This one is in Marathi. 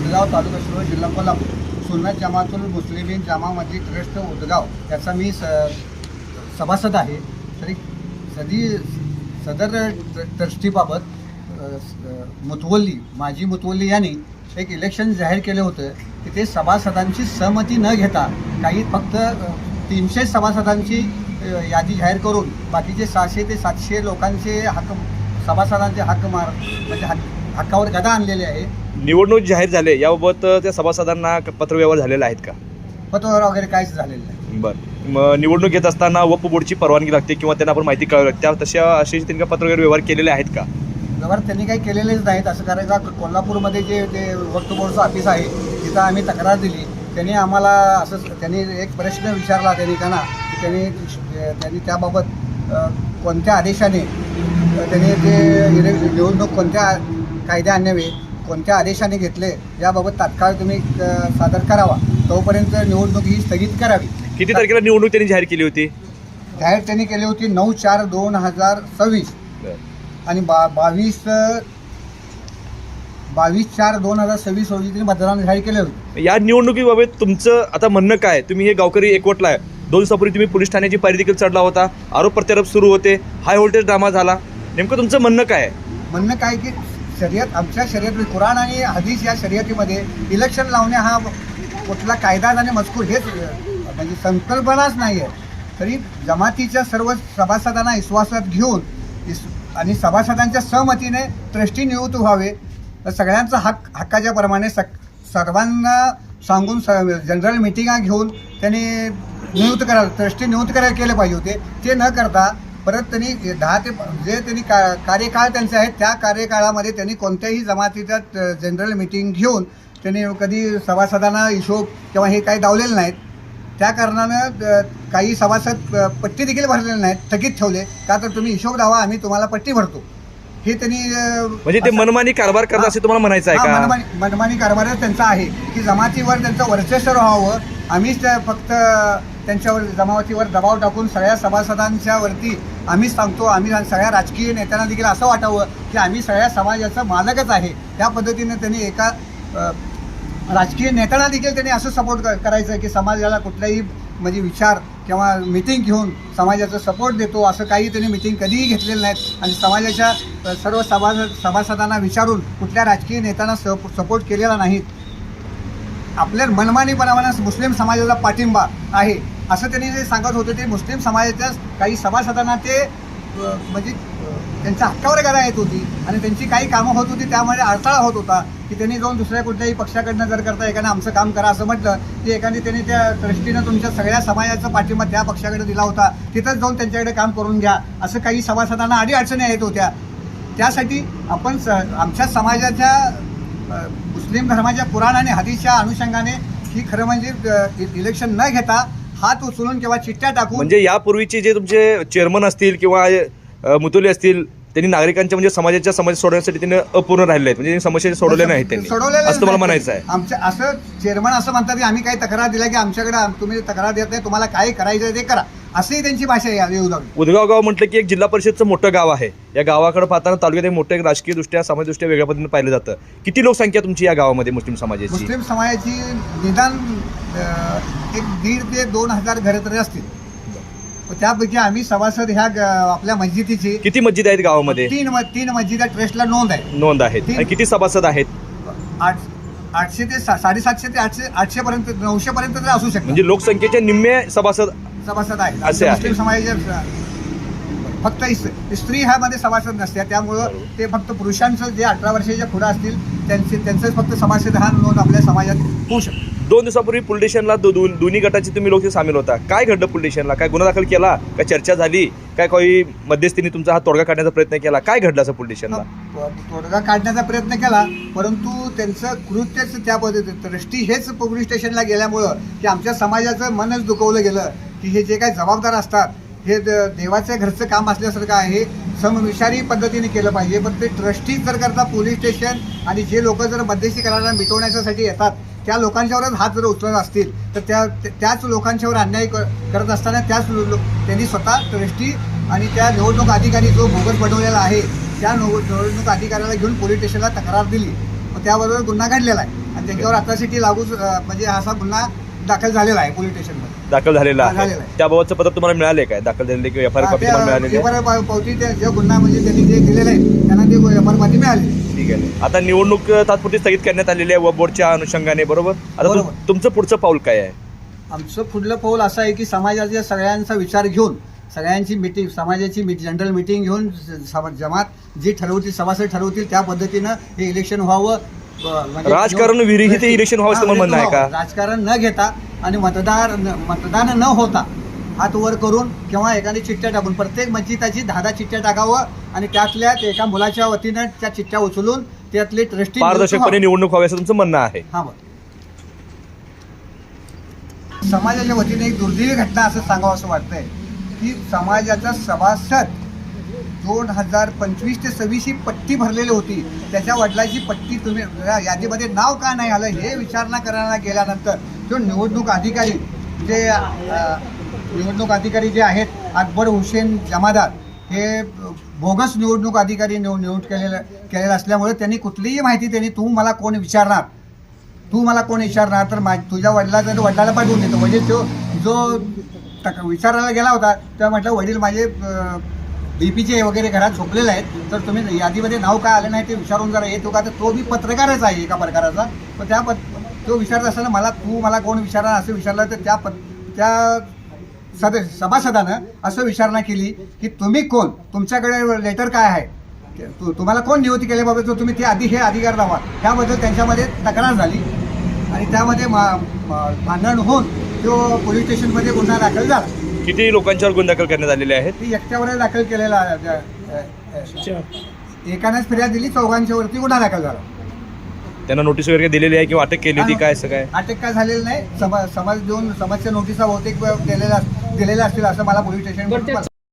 उदगाव तालुका शिरोळ जिल्हा कोल्हापूर सुन्नत जमातुल मुस्लिमीन जामा मस्जिद ट्रस्ट उदगाव याचा मी सभासद आहे. तरी सदर ट्रस्टीबाबत माजी मुतवल्ली यांनी एक इलेक्शन जाहीर केलं होतं की ते सभासदांची सहमती न घेता काही फक्त 300 सभासदांची यादी जाहीर करून बाकीचे 600 ते 700 लोकांचे सभासदांचे म्हणजे हक्कावर गदा आणलेले आहे. निवडणूक जाहीर झाले याबाबत त्या सभासदांना पत्रव्यवहार झालेला आहेत का? पत्रव्यवहार वगैरे काहीच झालेलं नाही. बरं, मग निवडणूक घेत असताना वक्फ बोर्डची परवानगी लागते किंवा त्यांना आपण माहिती कळवली त्या असे त्यांनी पत्रव्यवहार व्यवहार केलेले आहेत का? व्यवहार त्यांनी काही केलेलेच नाहीत. असं करायचं कोल्हापूरमध्ये जे ते वक्फ बोर्डचं ऑफिस आहे तिथं आम्ही तक्रार दिली. त्यांनी आम्हाला त्यांनी एक प्रश्न विचारला त्यांना त्यांनी त्याबाबत कोणत्या आदेशाने त्यांनी ते निवडणूक कोणत्या कायदे आणावे कोणत्या आदेशाने घेतले याबाबत तात्काळ तुम्ही सादर करावा, तोपर्यंत निवडणूक ही स्थगित करावी. किती तारखेला निवडणूक त्यांनी जाहीर केली होती? जाहीर त्यांनी केली होती 9/4/2026 आणि 22/4/2026 रोजी त्यांनी मतदान जाहीर केले होते. या निवडणुकीबाबत तुमचं आता म्हणणं काय? तुम्ही हे गावकरी एकवटला आहे. 2 दिवसापूर्वी तुम्ही पोलीस ठाण्याची पायरी देखील चढला होता. आरोप प्रत्यारोप सुरू होते. हाय व्होल्टेज ड्रामा झाला. नेमकं तुमचं म्हणणं काय आहे? म्हणणं काय की आमच्या शर्यत कुराण आणि हदीस या शर्यतीमध्ये इलेक्शन लावणे हा कुठला कायदा आणि मजकूर हेच म्हणजे संकल्पनाच नाही आहे. तरी जमातीच्या सर्व सभासदांना विश्वासात घेऊन आणि सभासदांच्या सहमतीने ट्रस्टी नियुक्त व्हावे. सगळ्यांचा हक्काच्या प्रमाणे सर्वांना सांगून जनरल मिटिंगा घेऊन त्यांनी ट्रस्टी नियुक्त करायला केले पाहिजे होते. ते न करता परत त्यांनी 10 ते जे त्यांनी कार्यकाळ त्यांचे आहेत त्या कार्यकाळामध्ये त्यांनी कोणत्याही जमातीच्या जनरल मिटिंग घेऊन त्यांनी कधी सभासदांना हिशोब किंवा हे काही दावलेले नाहीत. त्या कारणानं काही सभासद पट्टी देखील भरलेले नाहीत, थकीत ठेवले. का तर तुम्ही हिशोब दावा, आम्ही तुम्हाला पट्टी भरतो. हे त्यांनी म्हणजे ते मनमानी कारभार करतात असे तुम्हाला म्हणायचं आहे का? मनमानी कारभारच त्यांचा आहे की जमातीवर त्यांचं वर्चस्व राहावं. आम्हीच फक्त त्यांच्यावर जमातीवर दबाव टाकून सगळ्या सभासदांच्या वरती आम्हीच सांगतो. आम्ही सगळ्या राजकीय नेत्यांना देखील असं वाटावं की आम्ही सगळ्या समाजाचा मालकच आहे. त्या पद्धतीने त्यांनी एका राजकीय नेत्यांना देखील त्यांनी असं सपोर्ट करायचं की समाजाला कुठलाही म्हणजे विचार किंवा मिटिंग घेऊन समाजाचा सपोर्ट देतो असं काही त्यांनी मिटिंग कधीही घेतलेलं नाहीत. आणि समाजाच्या सर्व सभासदांना विचारून कुठल्या राजकीय नेत्यांना सपोर्ट केलेला नाहीत. आपल्या मनमानीपणाने मुस्लिम समाजाला पाठिंबा आहे असं त्यांनी जे सांगत होते ते मुस्लिम समाजाच्या काही सभासदांना ते म्हणजे त्यांच्या हक्कावर गदा येत होती आणि त्यांची काही कामं होत होती त्यामुळे अडथळा होत होता की त्यांनी जाऊन दुसऱ्या कुठल्याही पक्षाकडनं जर करता एकाने आमचं काम करा असं म्हटलं की एखादी त्यांनी त्या दृष्टीनं तुमच्या सगळ्या समाजाचा पाठिंबा त्या पक्षाकडे दिला होता, तिथंच जाऊन त्यांच्याकडे काम करून घ्या असं काही सभासदांना अडचणी येत होत्या. त्यासाठी आपण आमच्या समाजाच्या मुस्लिम धर्माच्या कुराण आणि हदीसच्या अनुषंगाने ही खरं म्हणजे इलेक्शन न घेता हात उचलून किंवा चिठ्ठ्या टाकून म्हणजे यापूर्वीचे जे तुमचे चेअरमन असतील किंवा मुतवली असतील त्यांनी नागरिकांच्या म्हणजे समाजाच्या समस्या सोडवण्यासाठी त्यांनी अपूर्ण राहिले आहेत, म्हणजे समस्या सोडवल्या नाहीत त्यांनी, असं तुम्हाला म्हणायचं आहे? आमच्या असं चेअरमन असं म्हणतात की आम्ही काही तक्रार दिल्या की आमच्याकडे तुम्ही तक्रार देत नाही, तुम्हाला काय करायचं ते करा, असंही त्यांची भाषा आहे. उदगाव गाव म्हटलं की एक जिल्हा परिषदचं मोठं गाव आहे. या गावाकडे पाहताना तालुक्यात मोठं एक राजकीयदृष्ट्या सामाजिकदृष्ट्या वेगळ्या पद्धतीने पाहिलं जातं. किती लोकसंख्या तुमची या गावामध्ये मुस्लिम समाजाची? मुस्लिम समाजाची निदान 1,500 ते 2,000 घरं तरी असतील. त्यापैकी आम्ही सभासद ह्या आपल्या मस्जिदीची. किती मस्जिद आहेत गावामध्ये? तीन मस्जिद ट्रस्टला नोंद आहेत. आणि किती सभासद आहेत? 800 ते 750 ते 800 पर्यंत 900 पर्यंत तरी असू शकतात. म्हणजे लोकसंख्येचे निम्मे सभासद आहेत. असे मुस्लिम समाजाच्या फक्त स्त्री ह्यामध्ये सभासद नसतात, त्यामुळं ते फक्त पुरुषांचं जे 18 वर्षाच्या पुढं असतील त्यांचंच फक्त सभासद हा नोंद आपल्या समाजात होऊ शकतो. 2 दिवसापूर्वी पोलीस स्टेशनला दोन्ही गटाचे तुम्ही लोक सामील होता. काय घडलं पोलीस स्टेशनला? काय गुन्हा दाखल केला? काय चर्चा झाली? काय काही मध्यस्थीने तुमचा हा तोडगा काढण्याचा प्रयत्न केला? काय घडलं असं पोलीस स्टेशनला? तोडगा काढण्याचा प्रयत्न केला, परंतु त्यांचं कृत्यच त्या पद्धतीने ट्रस्टी हेच पोलीस स्टेशनला गेल्यामुळं की आमच्या समाजाचं मनच दुखवलं गेलं की हे जे काही जबाबदार असतात हे देवाच्या घरचं काम असल्यासारखं आहे, समविचारी पद्धतीने केलं पाहिजे. पण ते ट्रस्टी जर करता पोलीस स्टेशन आणि जे लोक जर मध्यस्थी करायला मिटवण्यासाठी येतात त्या लोकांच्यावरच हात जर उचलत असतील तर त्याच लोकांच्यावर अन्याय करत असताना त्यांनी स्वतः ट्रस्टी आणि त्या निवडणूक अधिकारी जो बोगस बनवलेला आहे त्या निवडणूक अधिकाऱ्याला घेऊन पोलीस स्टेशनला तक्रार दिली. त्याबरोबर गुन्हा घडलेला आहे आणि त्यांच्यावर अट्रॉसिटी लागू म्हणजे असा गुन्हा दाखल झालेला आहे पोलीस स्टेशनमध्ये. दाखल झालेला आहे. झालेला आहे. त्याबाबतचं पत्र तुम्हाला मिळाले काय? दाखल झालेले किंवा एफ आय आर कॉपी तुम्हाला मिळालेली आहे? एफआयआर पावती जो गुन्हा म्हणजे त्यांनी जे दिलेलं आहे त्यांना ते एफआयआर पावती मिळाली. ठीक आहे. आता निवडणूक तात्पुरती स्थगित करण्यात आलेली आहे वक्फ बोर्डच्या अनुषंगाने, बरोबर? आता बरोबर. तुमचं पुढचं पाऊल काय आहे? आमचं पुढलं पाऊल असं आहे की समाजाच्या सगळ्यांचा विचार घेऊन सगळ्यांची मिटिंग, समाजाची जनरल मिटिंग घेऊन जमात जी ठरवतील, सभासद ठरवतील त्या पद्धतीनं हे इलेक्शन व्हावं. म्हणजे राजकारण विरहित हे इलेक्शन व्हावं असं तुम्हाला म्हणणं आहे का? राजकारण न घेता आणि मतदान न होता हात वर करून किंवा एखादी चिठ्ठ्या टाकून प्रत्येक मस्जिदाची 10 चिठ्ठ्या टाकावं आणि त्यातल्या एका मुलाच्या वतीनं त्या चिठ्ठ्या उचलून त्यातले ट्रस्टी पारदर्शकपणे निवडणूक व्हावी असं तुमचं म्हणणं आहे. हा बरं. समाजाच्या वतीने एक दुर्दैवी घटना असं सांगावं असं वाटतंय की समाजाचा सभासद 2025 ते 26 ही पट्टी भरलेली होती. त्याच्या वडिलाची पट्टी तुम्ही यादीमध्ये नाव का नाही आलं हे विचारणा करायला गेल्यानंतर जो निवडणूक अधिकारी जे आहेत अकबर हुसेन जमादार हे बोगस निवडणूक अधिकारी निवड केलेलं असल्यामुळे त्यांनी कुठलीही माहिती तू मला कोण विचारणार तर तुझ्या वडिलाला पाठवून देतो. म्हणजे तो जो विचारायला गेला होता तेव्हा म्हटलं वडील माझे बीपीचे वगैरे घरात झोपलेले आहेत, तर तुम्ही यादीमध्ये नाव काय आलं नाही ते विचारून जरा येतो का? तर तो बी पत्रकारच आहे एका प्रकाराचा. तर तो विचारत असताना तू मला कोण विचारणार असं विचारलं तर त्या सभासदानं असं विचारणा केली की तुम्ही कोण, तुमच्याकडे लेटर काय आहे, तुम्हाला कोण नियुक्ती केल्याबाबत तुम्ही ते हे अधिकार दावा, त्याबद्दल त्यांच्यामध्ये तक्रार झाली आणि त्यामध्ये भांडण होऊन तो पोलीस स्टेशनमध्ये गुन्हा दाखल झाला. किती लोकांच्यावर गुन्हे दाखल करण्यात आलेले आहेत? ती एकट्यावर दाखल केलेला, एकानेच फिर्याद दिली, 4घांच्या वरती गुन्हा दाखल झाला. त्यांना नोटीस वगैरे दिलेली आहे किंवा अटक केली होती काय? असं काय अटक काय झालेलं नाही. समाजच्या नोटिसा बहुतेक दिलेल्या असतील असं मला पोलीस स्टेशन